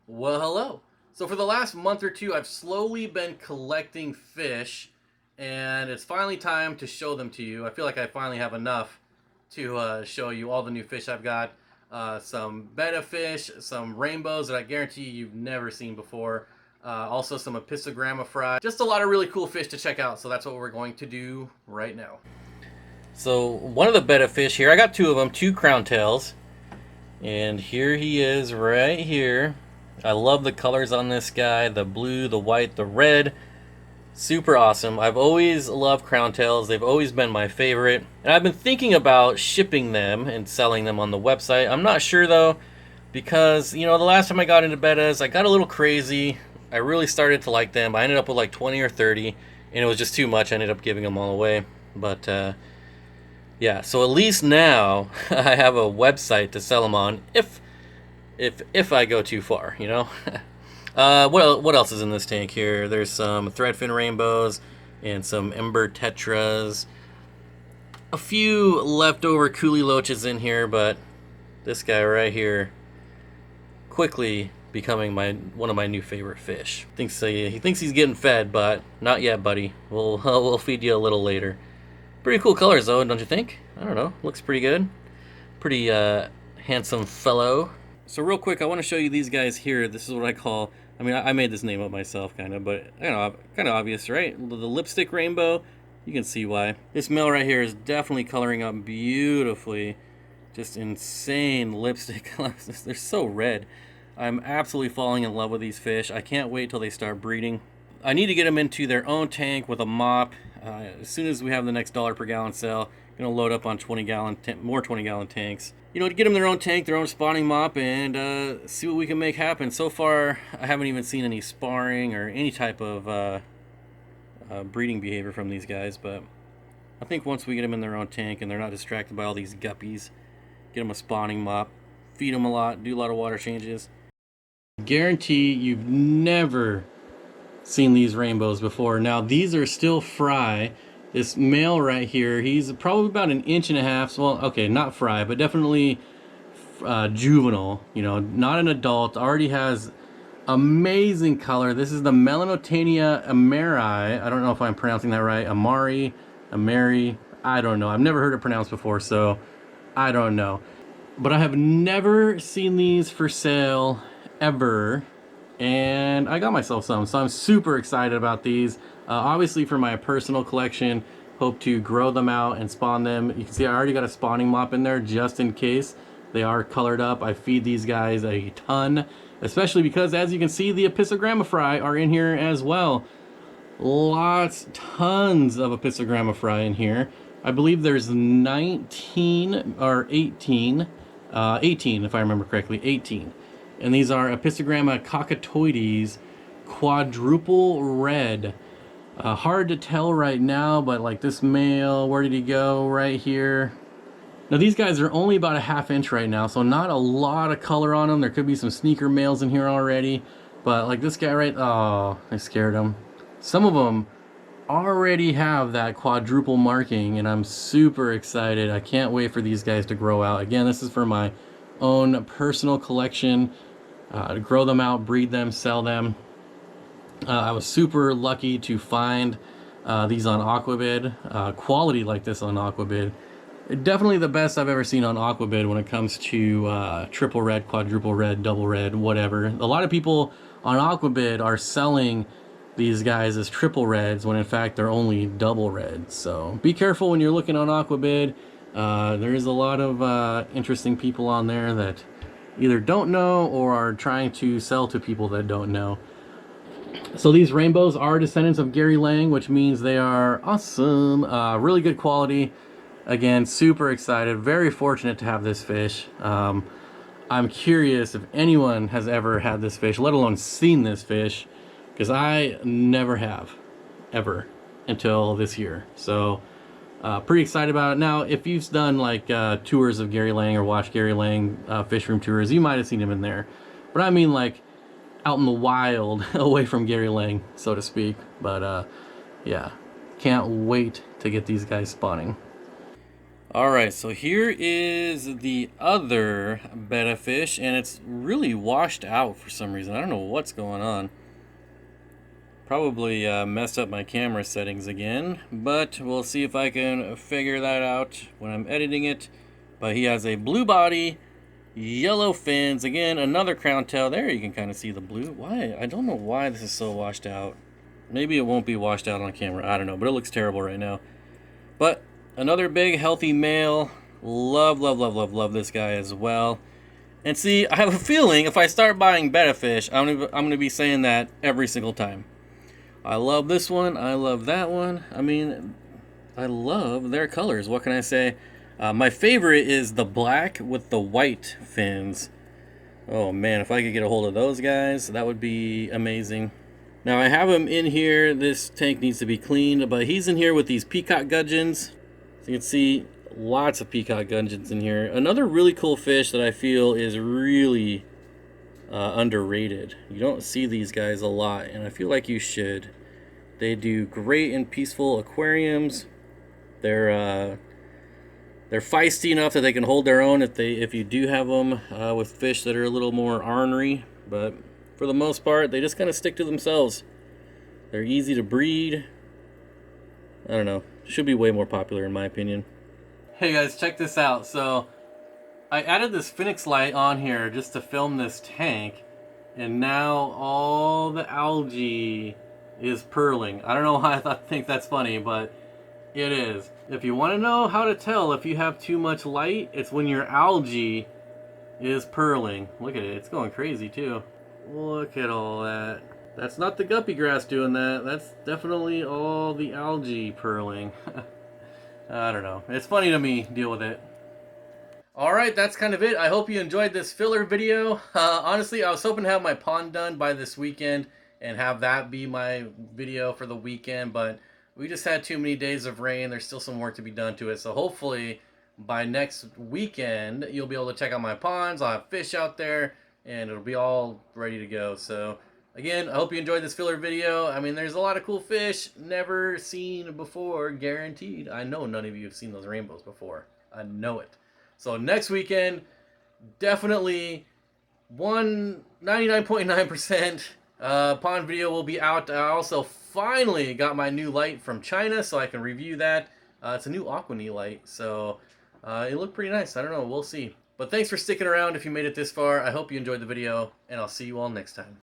Well, hello. So for the last month or two, I've slowly been collecting fish, and it's finally time to show them to you. I feel like I finally have enough to show you all the new fish I've got. Some betta fish, some rainbows that I guarantee you've never seen before. Also some Apistogramma fry. Just a lot of really cool fish to check out, so that's what we're going to do right now. So one of the betta fish here, I got two of them, two crowntails. And here he is right here. I love the colors on this guy, the blue, the white, the red. Super awesome. I've always loved crowntails. They've always been my favorite. And I've been thinking about shipping them and selling them on the website. I'm not sure though, because, the last time I got into bettas, I got a little crazy. I really started to like them. I ended up with like 20 or 30, and it was just too much. I ended up giving them all away. But, yeah, so at least now I have a website to sell them on if I go too far, what else is in this tank here? There's some threadfin rainbows and some ember tetras. A few leftover coolie loaches in here, but this guy right here quickly becoming one of my new favorite fish. He thinks he's getting fed, but not yet, buddy. We'll feed you a little later. Pretty cool colors though, don't you think? I don't know. Looks pretty good. Pretty handsome fellow. So real quick, I want to show you these guys here. This is what I call, I made this name up myself kind of, but kind of obvious, right? The lipstick rainbow, you can see why. This male right here is definitely coloring up beautifully. Just insane lipstick colors. They're so red. I'm absolutely falling in love with these fish. I can't wait till they start breeding. I need to get them into their own tank with a mop. As soon as we have the next $1 per gallon sale, I'm gonna load up on more 20-gallon tanks. To get them their own tank, their own spawning mop, and see what we can make happen. So far, I haven't even seen any sparring or any type of breeding behavior from these guys, but I think once we get them in their own tank and they're not distracted by all these guppies, get them a spawning mop, feed them a lot, do a lot of water changes. Guarantee you've never seen these rainbows before. Now these are still fry. This male right here, he's probably about 1.5 inches. Well, okay, not fry, but definitely juvenile. Not an adult. Already has amazing color. This is the Melanotaenia amari. I don't know if I'm pronouncing that right. Amari. I don't know. I've never heard it pronounced before, so I don't know. But I have never seen these for sale ever. And I got myself some, so I'm super excited about these. Obviously for my personal collection, hope to grow them out and spawn them. You can see I already got a spawning mop in there just in case they are colored up. I feed these guys a ton, especially because, as you can see, the Apistogramma fry are in here as well. Tons of Apistogramma fry in here. I believe there's 19 or 18 if I remember correctly, 18. And these are Apistogramma cockatoides, quadruple red. Hard to tell right now, but like this male, where did he go? Right here. Now these guys are only about 1/2 inch right now, so not a lot of color on them. There could be some sneaker males in here already, but like this guy oh, I scared him. Some of them already have that quadruple marking, and I'm super excited. I can't wait for these guys to grow out. Again, this is for my own personal collection, to grow them out, breed them, sell them. I was super lucky to find these on Aquabid. Quality like this on Aquabid. Definitely the best I've ever seen on Aquabid when it comes to triple red, quadruple red, double red, whatever. A lot of people on Aquabid are selling these guys as triple reds when in fact they're only double reds. So be careful when you're looking on Aquabid. There is a lot of interesting people on there that either don't know or are trying to sell to people that don't know. So these rainbows are descendants of Gary Lang, which means they are awesome. Really good quality. Again, super excited. Very fortunate to have this fish. I'm curious if anyone has ever had this fish, let alone seen this fish, because I never have, ever, until this year. So pretty excited about it. Now, if you've done like tours of Gary Lang or watched Gary Lang fish room tours, you might have seen him in there. But I mean like out in the wild, away from Gary Lang, so to speak. But yeah, can't wait to get these guys spawning. Alright, so here is the other betta fish, and it's really washed out for some reason. I don't know what's going on. Probably messed up my camera settings again, but we'll see if I can figure that out when I'm editing it. But he has a blue body, yellow fins, again, another crown tail. There you can kind of see the blue. Why? I don't know why this is so washed out. Maybe it won't be washed out on camera. I don't know, but it looks terrible right now. But another big, healthy male. Love, love, love, love, love this guy as well. And see, I have a feeling if I start buying betta fish, I'm gonna be saying that every single time. I love this one. I love that one. I mean, I love their colors. What can I say? My favorite is the black with the white fins. Oh man, if I could get a hold of those guys, that would be amazing. Now I have him in here. This tank needs to be cleaned, but he's in here with these Peacock Gudgeons. So you can see lots of Peacock Gudgeons in here. Another really cool fish that I feel is really underrated. You don't see these guys a lot, and I feel like you should. They do great in peaceful aquariums. They're feisty enough that they can hold their own if you do have them with fish that are a little more ornery. But for the most part, they just kind of stick to themselves. They're easy to breed. I don't know. Should be way more popular in my opinion. Hey guys, check this out. So I added this Phenix Light on here just to film this tank, and now all the algae is purling. I don't know why I think that's funny, but it is. If you want to know how to tell if you have too much light, it's when your algae is purling. Look at it, it's going crazy too. Look at all that. That's not the guppy grass doing that. That's definitely all the algae purling. I don't know. It's funny to me. Deal with it. Alright, that's kind of it. I hope you enjoyed this filler video. Honestly, I was hoping to have my pond done by this weekend and have that be my video for the weekend, but we just had too many days of rain. There's still some work to be done to it, so hopefully by next weekend you'll be able to check out my ponds. I'll have fish out there and it'll be all ready to go. So again, I hope you enjoyed this filler video. I mean, there's a lot of cool fish never seen before, guaranteed. I know none of you have seen those rainbows before. I know it. So next weekend, definitely 99.9% pond video will be out. I also finally got my new light from China, so I can review that. It's a new Aquatics light, so it looked pretty nice. I don't know, we'll see. But thanks for sticking around if you made it this far. I hope you enjoyed the video, and I'll see you all next time.